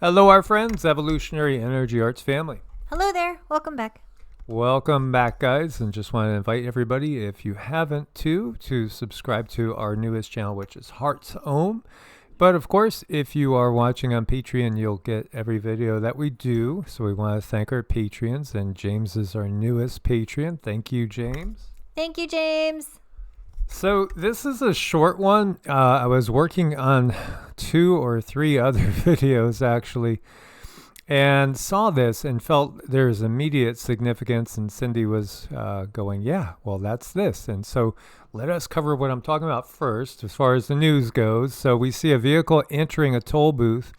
Hello, our friends, Evolutionary Energy Arts family. Hello there. Welcome back. Welcome back, guys, and just want to invite everybody, if you haven't, to subscribe to our newest channel, which is Hearts OMMM. But of course, if you are watching on Patreon, you'll get every video that we do. So we want to thank our Patreons, and James is our newest Patreon. Thank you, James. Thank you, James. So this is a short one. I was working on 2 or 3 other videos actually, and saw this and felt there's immediate significance, and Cindy was going, yeah, well, that's this. And so let us cover what I'm talking about first as far as the news goes. So we see a vehicle entering a toll booth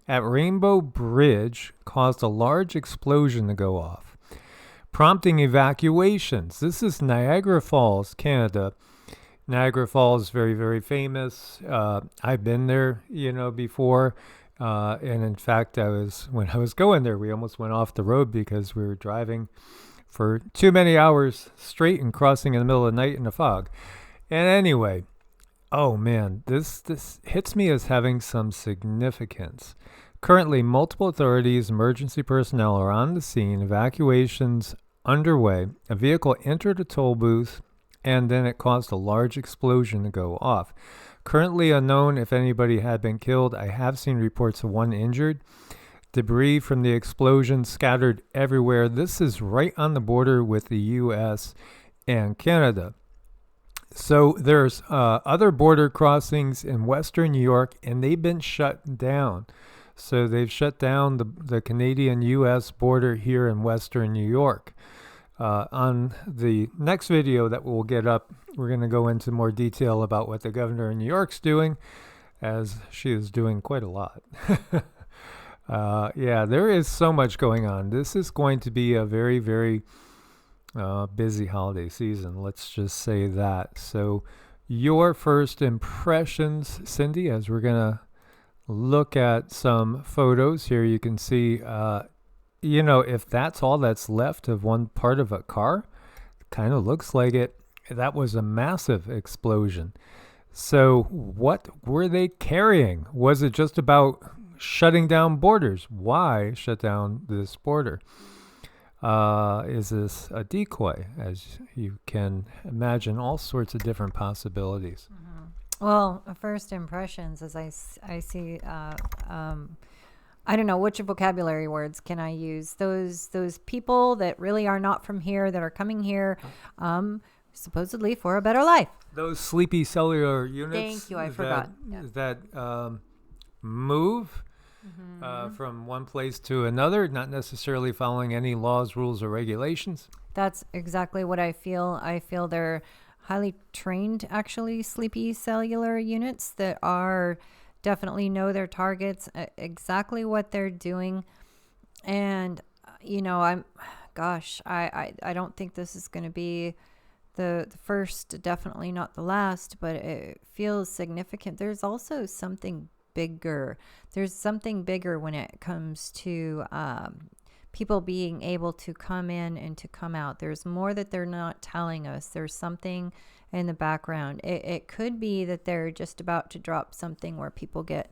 at Rainbow Bridge caused a large explosion to go off, prompting evacuations. This is Niagara Falls, Canada. Niagara Falls, very, very famous. I've been there, before. And in fact, when I was going there, we almost went off the road because we were driving for too many hours straight and crossing in the middle of the night in the fog. And anyway, oh man, this hits me as having some significance. Currently, multiple authorities, emergency personnel are on the scene, evacuations underway. A vehicle entered a toll booth, and then it caused a large explosion to go off. Currently unknown if anybody had been killed. I have seen reports of 1 injured. Debris from the explosion scattered everywhere. This is right on the border with the U.S. and Canada. So there's other border crossings in western New York, and they've been shut down. So they've shut down the Canadian-U.S. border here in western New York. On the next video that we'll get up, we're going to go into more detail about what the governor in New York's doing, as she is doing quite a lot. Yeah, there is so much going on. This is going to be a very, very busy holiday season. Let's just say that. So your first impressions, Cindy, as we're going to look at some photos here, you can see if that's all that's left of one part of a car, kind of looks like it. That was a massive explosion. So what were they carrying? Was it just about shutting down borders? Why shut down this border? Is this a decoy? As you can imagine, all sorts of different possibilities. Mm-hmm. Well, first impressions, as I see, I don't know which vocabulary words can I use. Those people that really are not from here, that are coming here, supposedly for a better life. Those sleepy cellular units. Thank you, I forgot. That move from one place to another, not necessarily following any laws, rules, or regulations. That's exactly what I feel. I feel they're highly trained, actually, sleepy cellular units that are definitely know their targets, exactly what they're doing. And, I don't think this is going to be the first, definitely not the last, but it feels significant. There's also something bigger. There's something bigger when it comes to people being able to come in and to come out. There's more that they're not telling us. There's something in the background. It could be that they're just about to drop something where people get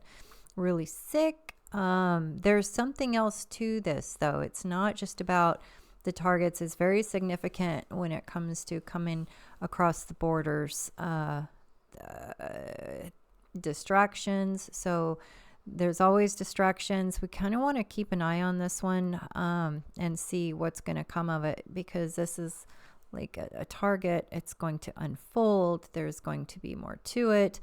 really sick. There's something else to this, though. It's not just about the targets. It's very significant when it comes to coming across the borders. Distractions. So there's always distractions. We kind of want to keep an eye on this one and see what's going to come of it, because this is like a target. It's going to unfold. There's going to be more to it.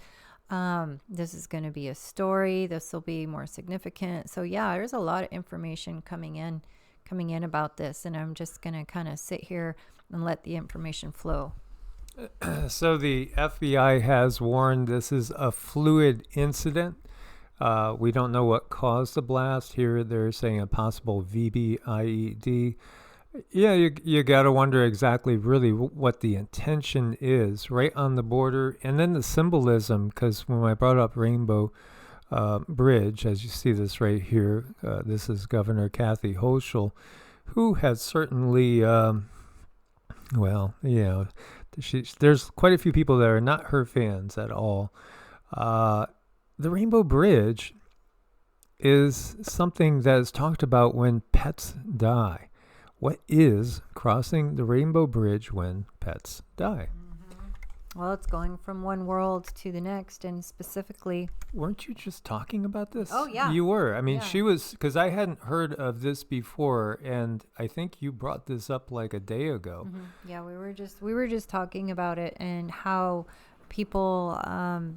This is going to be a story. This will be more significant. So yeah, there's a lot of information coming in about this, and I'm just going to kind of sit here and let the information flow. So the FBI has warned this is a fluid incident. We don't know what caused the blast. Here they're saying a possible VBIED. Yeah, you got to wonder exactly really what the intention is right on the border. And then the symbolism, because when I brought up Rainbow Bridge, as you see this right here, this is Governor Kathy Hochul, who has certainly, there's quite a few people that are not her fans at all. The Rainbow Bridge is something that is talked about when pets die. What is crossing the rainbow bridge when pets die? Well, it's going from one world to the next, and specifically, Weren't you just talking about this? Oh, yeah. You were. I mean, Yeah. she was, because I hadn't heard of this before, and I think you brought this up like a day ago. yeah, we were just talking about it and how people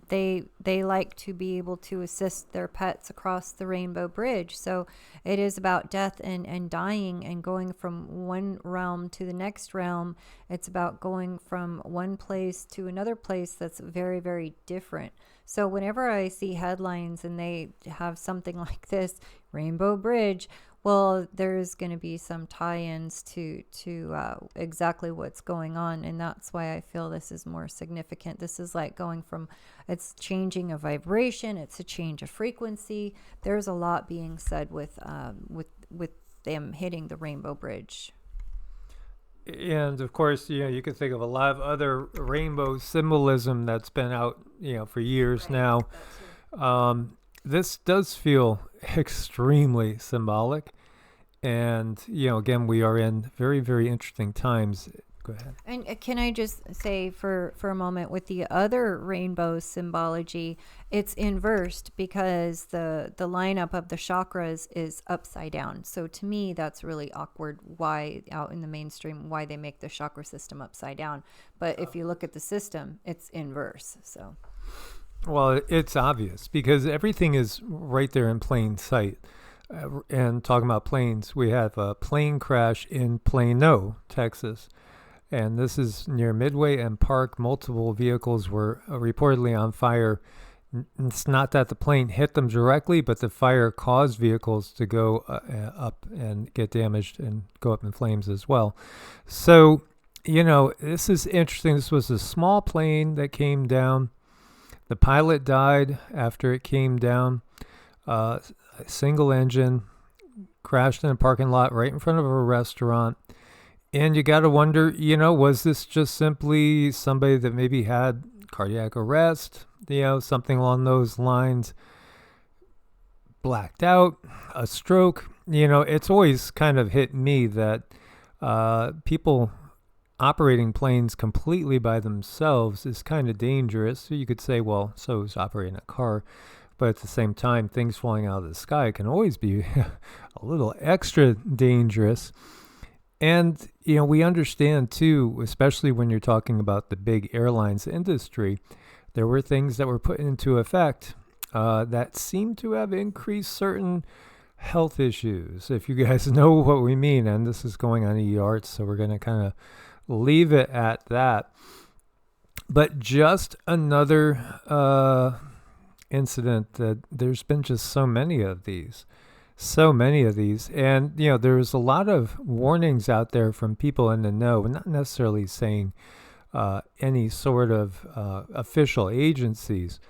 they like to be able to assist their pets across the rainbow bridge. So it is about death and dying and going from one realm to the next realm. It's about going from one place to another place that's very, very different. So whenever I see headlines and they have something like this, Rainbow Bridge, well, there's going to be some tie-ins to exactly what's going on, and that's why I feel this is more significant. This is like going from, it's changing a vibration, it's a change of frequency. There's a lot being said with them hitting the Rainbow Bridge. And of course, you could think of a lot of other rainbow symbolism that's been out, for years now. This does feel extremely symbolic. And, again, we are in very, very interesting times. Go ahead. And can I just say for a moment, with the other rainbow symbology, it's inversed because the lineup of the chakras is upside down. So to me, that's really awkward why out in the mainstream, why they make the chakra system upside down. But if you look at the system, it's inverse. So. Well, it's obvious because everything is right there in plain sight. And talking about planes, we have a plane crash in Plano, Texas. And this is near Midway and Park. Multiple vehicles were reportedly on fire. It's not that the plane hit them directly, but the fire caused vehicles to go up and get damaged and go up in flames as well. So, this is interesting. This was a small plane that came down. The pilot died after it came down. Single engine, crashed in a parking lot right in front of a restaurant. And you got to wonder, was this just simply somebody that maybe had cardiac arrest, something along those lines, blacked out, a stroke? It's always kind of hit me that people operating planes completely by themselves is kind of dangerous. So you could say, well, so is operating a car. But at the same time, things falling out of the sky can always be a little extra dangerous. And, we understand too, especially when you're talking about the big airlines industry, there were things that were put into effect that seem to have increased certain health issues, if you guys know what we mean. And this is going on EEARTS, so we're going to kind of leave it at that. But just another incident that there's been just so many of these. And there's a lot of warnings out there from people in the know, not necessarily saying any sort of official agencies,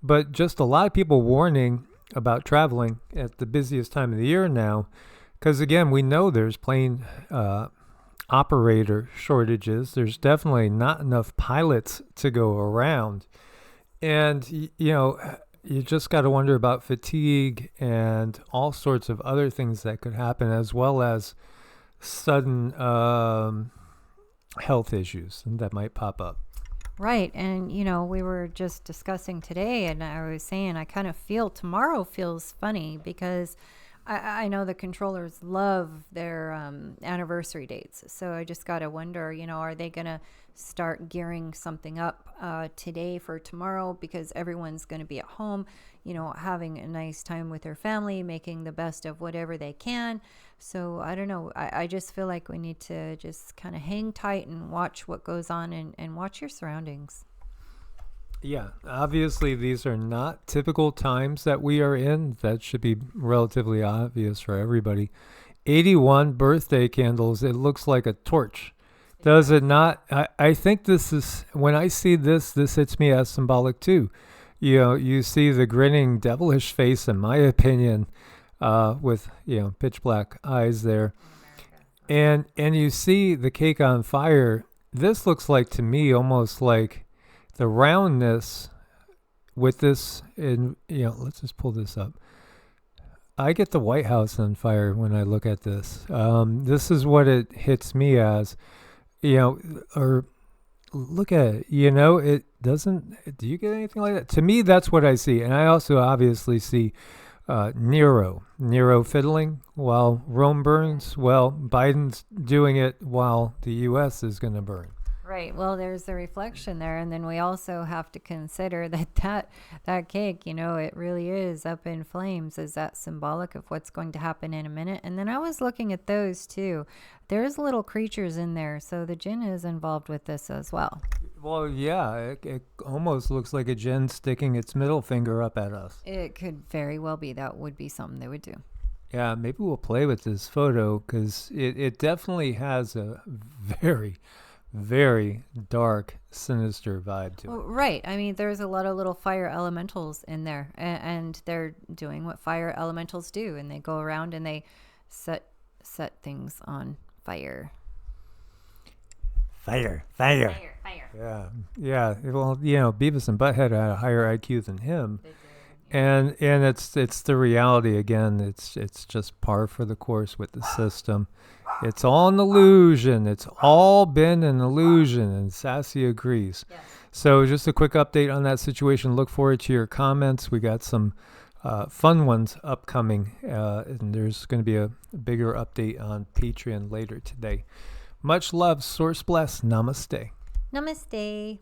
but just a lot of people warning about traveling at the busiest time of the year now, because again, we know there's plane operator shortages. There's definitely not enough pilots to go around. And, you just got to wonder about fatigue and all sorts of other things that could happen, as well as sudden health issues that might pop up. Right. And, we were just discussing today, and I was saying I kind of feel tomorrow feels funny because I know the controllers love their anniversary dates. So I just got to wonder, are they going to start gearing something up today for tomorrow, because everyone's going to be at home, having a nice time with their family, making the best of whatever they can. So I don't know. I just feel like we need to just kind of hang tight and watch what goes on and watch your surroundings. Yeah, obviously these are not typical times that we are in. That should be relatively obvious for everybody. 81 birthday candles. It looks like a torch. Does it not? I think this is, when I see this hits me as symbolic too. You see the grinning devilish face, in my opinion, with, pitch black eyes there. And you see the cake on fire. This looks like, to me, almost like the roundness with this, let's just pull this up. I get the White House on fire when I look at this. This is what it hits me as, or look at it, it doesn't, do you get anything like that? To me, that's what I see. And I also obviously see Nero fiddling while Rome burns. Well, Biden's doing it while the U.S. is going to burn. Right. Well, there's the reflection there. And then we also have to consider that cake, it really is up in flames. Is that symbolic of what's going to happen in a minute? And then I was looking at those too. There's little creatures in there. So the jinn is involved with this as well. Well, yeah, it almost looks like a jinn sticking its middle finger up at us. It could very well be. That would be something they would do. Yeah, maybe we'll play with this photo because it definitely has a very, very dark, sinister vibe to it. Well, right. I mean, there's a lot of little fire elementals in there, and they're doing what fire elementals do, and they go around and they set things on fire. Fire. Fire. Yeah. Well, Beavis and Butthead had a higher IQ than him. They did, yeah. And it's the reality again. It's just par for the course with the system. It's all an illusion. It's all been an illusion, and Sassy agrees. Yes. So just a quick update on that situation. Look forward to your comments. We got some fun ones upcoming, and there's going to be a bigger update on Patreon later today. Much love. Source bless. Namaste. Namaste.